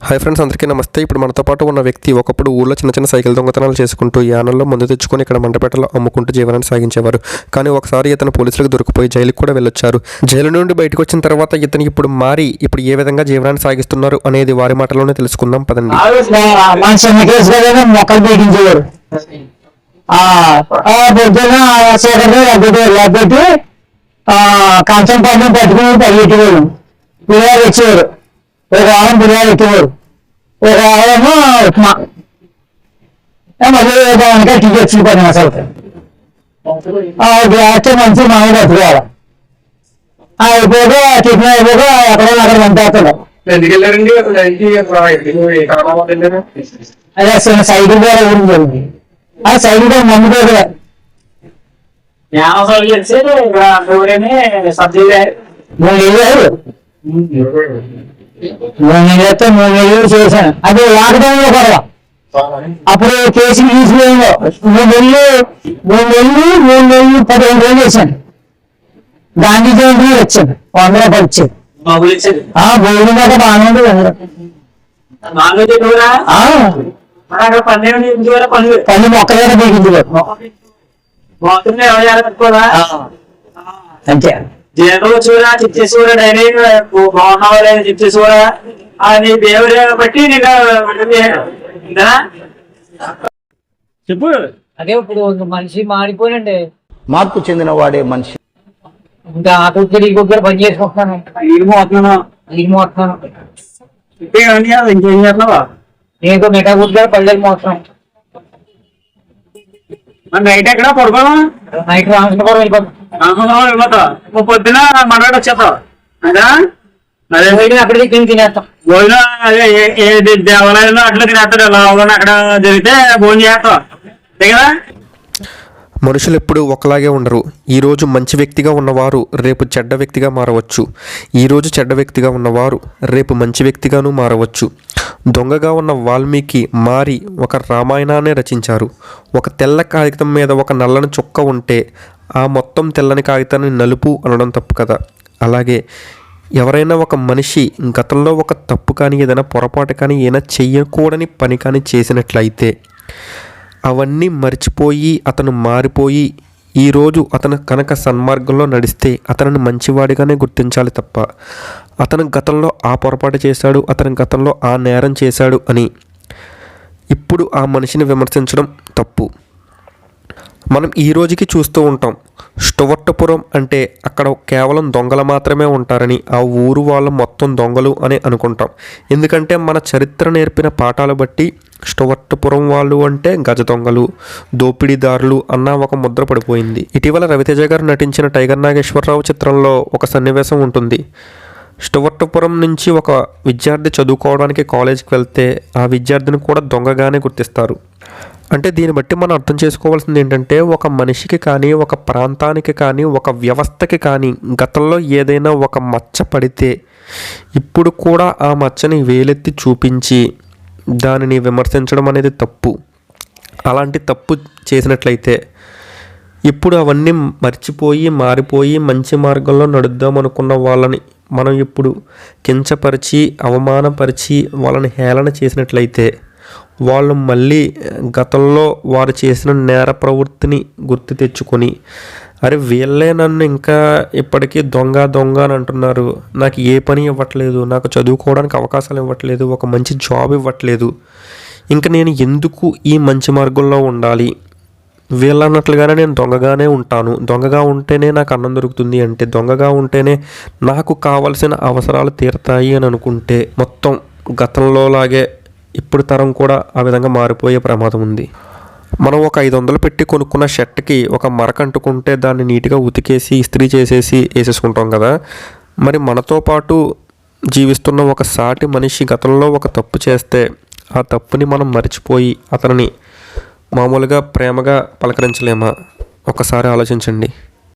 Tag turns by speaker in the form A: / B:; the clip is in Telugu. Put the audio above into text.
A: హాయ్ ఫ్రెండ్స్, అందరికీ నమస్తే. ఇప్పుడు మనతో పాటు ఉన్న వ్యక్తి ఒకప్పుడు ఊళ్ళో చిన్న చిన్న సైకిల్ దొంగతనాలు చేసుకుంటూ యానల్లో మందు తెచ్చుకొని ఇక్కడ మండపేటలో అమ్ముకుంటూ జీవనాన్ని సాగించేవారు. కానీ ఒకసారి ఇతను పోలీసులకు దొరికిపోయి జైలుకి కూడా వెళ్ళొచ్చారు. జైలు నుండి బయటకు వచ్చిన తర్వాత ఇతను ఇప్పుడు ఏ విధంగా జీవనాన్ని సాగిస్తున్నారు అనేది వారి మాటలోనే తెలుసుకుందాం పదండి.
B: ఒక ఆమె బిర్యానీ ఎత్తుకోరు, ఒక ఆమె ఉప్మా, మళ్ళీ దానికే టికెట్ చూపాను అసలు గ్లాస్ మంచి మామూలు ఎత్తుకోవాలి. అయిపోగా టిఫిన్ అయిపోగా అక్కడ పంపేస్తాడు. అదే సైకిల్ ద్వారా ఊరికి జరిగింది. ఆ సైకిల్ కూడా మందు కూడా చేశాను. అది లాక్డౌన్ లో కూడా అప్పుడు కేసు తీసుకుని 15 రోజులు చేశాను. గాంధీ జయంతి వచ్చాను, 100 రూపాయలు ఇచ్చాను. భోజనం కూడా బాగానే ఉంది. పన్ను మొక్కలైనా దిగింది అంతే.
C: చూడా చిత్తేశ్వర డైరెక్ట్ బాగున్నావా లేదా చిత్తేశ్వర అని దేవుడు బట్టి నేను చెప్పు.
B: అదే ఇప్పుడు మనిషి మారిపోయినండి,
D: మార్పు చెందిన వాడే మనిషి.
B: ఇంకా ఆటోకి పని చేసుకుంటున్నాను, ఇంకేం
C: చేస్తున్నావా?
B: నేను మెటాగుడ్ గారు పల్లెలు మోస్తున్నాను.
C: నైట్ ఎక్కడ పడుకోవా?
B: నైట్ రామకృష్ణపురం వెళ్ళిపోతా.
C: పొద్దున మనవాడు వచ్చేస్తావు
B: అదే అక్కడికి తినేస్తాం.
C: భోజనం అదే ఏ దేవాలయంలో అట్లా తినేస్తాడు. లావుగా అక్కడ జరిగితే భోజనం చేస్తావు కదా.
A: మనుషులు ఎప్పుడూ ఒకలాగే ఉండరు. ఈరోజు మంచి వ్యక్తిగా ఉన్నవారు రేపు చెడ్డ వ్యక్తిగా మారవచ్చు. ఈరోజు చెడ్డ వ్యక్తిగా ఉన్నవారు రేపు మంచి వ్యక్తిగాను మారవచ్చు. దొంగగా ఉన్న వాల్మీకి మారి ఒక రామాయణాన్ని రచించారు. ఒక తెల్ల కాగితం మీద ఒక నల్లని చుక్క ఉంటే ఆ మొత్తం తెల్లని కాగితాన్ని నలుపు అనడం తప్పు కదా. అలాగే ఎవరైనా ఒక మనిషి గతంలో ఒక తప్పు కానీ ఏదైనా పొరపాటు కానీ ఏదైనా చెయ్యకూడని పని కానీ చేసినట్లయితే అవన్నీ మర్చిపోయి అతను మారిపోయి ఈరోజు అతను కనుక సన్మార్గంలో నడిస్తే అతనిని మంచివాడిగానే గుర్తించాలి తప్ప అతను గతంలో ఆ పొరపాటు చేశాడు, అతను గతంలో ఆ నేరం చేశాడు అని ఇప్పుడు ఆ మనిషిని విమర్శించడం తప్పు. మనం ఈ రోజుకి చూస్తూ ఉంటాం. స్టువర్ట్పురం అంటే అక్కడ కేవలం దొంగలు మాత్రమే ఉంటారని, ఆ ఊరు వాళ్ళు మొత్తం దొంగలు అని అనుకుంటాం. ఎందుకంటే మన చరిత్ర నేర్పిన పాఠాలు బట్టి స్టువర్ట్పురం వాళ్ళు అంటే గజ దొంగలు, దోపిడీదారులు అన్న ఒక ముద్ర పడిపోయింది. ఇటీవల రవితేజ గారు నటించిన టైగర్ నాగేశ్వరరావు చిత్రంలో ఒక సన్నివేశం ఉంటుంది. స్టువర్ట్పురం నుంచి ఒక విద్యార్థి చదువుకోవడానికి కాలేజీకి వెళ్తే ఆ విద్యార్థిని కూడా దొంగగానే గుర్తిస్తారు. అంటే దీన్ని బట్టి మనం అర్థం చేసుకోవాల్సింది ఏంటంటే ఒక మనిషికి కానీ ఒక ప్రాంతానికి కానీ ఒక వ్యవస్థకి కానీ గతంలో ఏదైనా ఒక మచ్చ పడితే ఇప్పుడు కూడా ఆ మచ్చని వేలెత్తి చూపించి దానిని విమర్శించడం అనేది తప్పు. అలాంటి తప్పు చేసినట్లయితే ఇప్పుడు అవన్నీ మర్చిపోయి మారిపోయి మంచి మార్గంలో నడుద్దాం అనుకున్న వాళ్ళని మనం ఇప్పుడు కించపరిచి అవమానపరిచి వాళ్ళని హేళన చేసినట్లయితే వాళ్ళు మళ్ళీ గతంలో వారు చేసిన నేర ప్రవృత్తిని గుర్తు తెచ్చుకొని అరే వీళ్ళే నన్ను ఇంకా ఇప్పటికీ దొంగ అని అంటున్నారు, నాకు ఏ పని ఇవ్వట్లేదు, నాకు చదువుకోవడానికి అవకాశాలు ఇవ్వట్లేదు, ఒక మంచి జాబ్ ఇవ్వట్లేదు, ఇంకా నేను ఎందుకు ఈ మంచి మార్గంలో ఉండాలి, వీళ్ళన్నట్లుగానే నేను దొంగగానే ఉంటాను, దొంగగా ఉంటేనే నాకు అన్నం దొరుకుతుంది అంటే దొంగగా ఉంటేనే నాకు కావలసిన అవసరాలు తీరుతాయి అని అనుకుంటే మొత్తం గతంలోలాగే ఇప్పుడు తరం కూడా ఆ విధంగా మారిపోయే ప్రమాదం ఉంది. మనం ఒక 500 పెట్టి కొనుక్కున్న షర్ట్కి ఒక మరక అంటుకుంటే దాన్ని నీట్గా ఉతికేసి ఇస్త్రీ చేసేసి వేసేసుకుంటాం కదా. మరి మనతో పాటు జీవిస్తున్న ఒక సాటి మనిషి గతంలో ఒక తప్పు చేస్తే ఆ తప్పుని మనం మర్చిపోయి అతనిని మామూలుగా ప్రేమగా పలకరించలేమా? ఒకసారి ఆలోచించండి.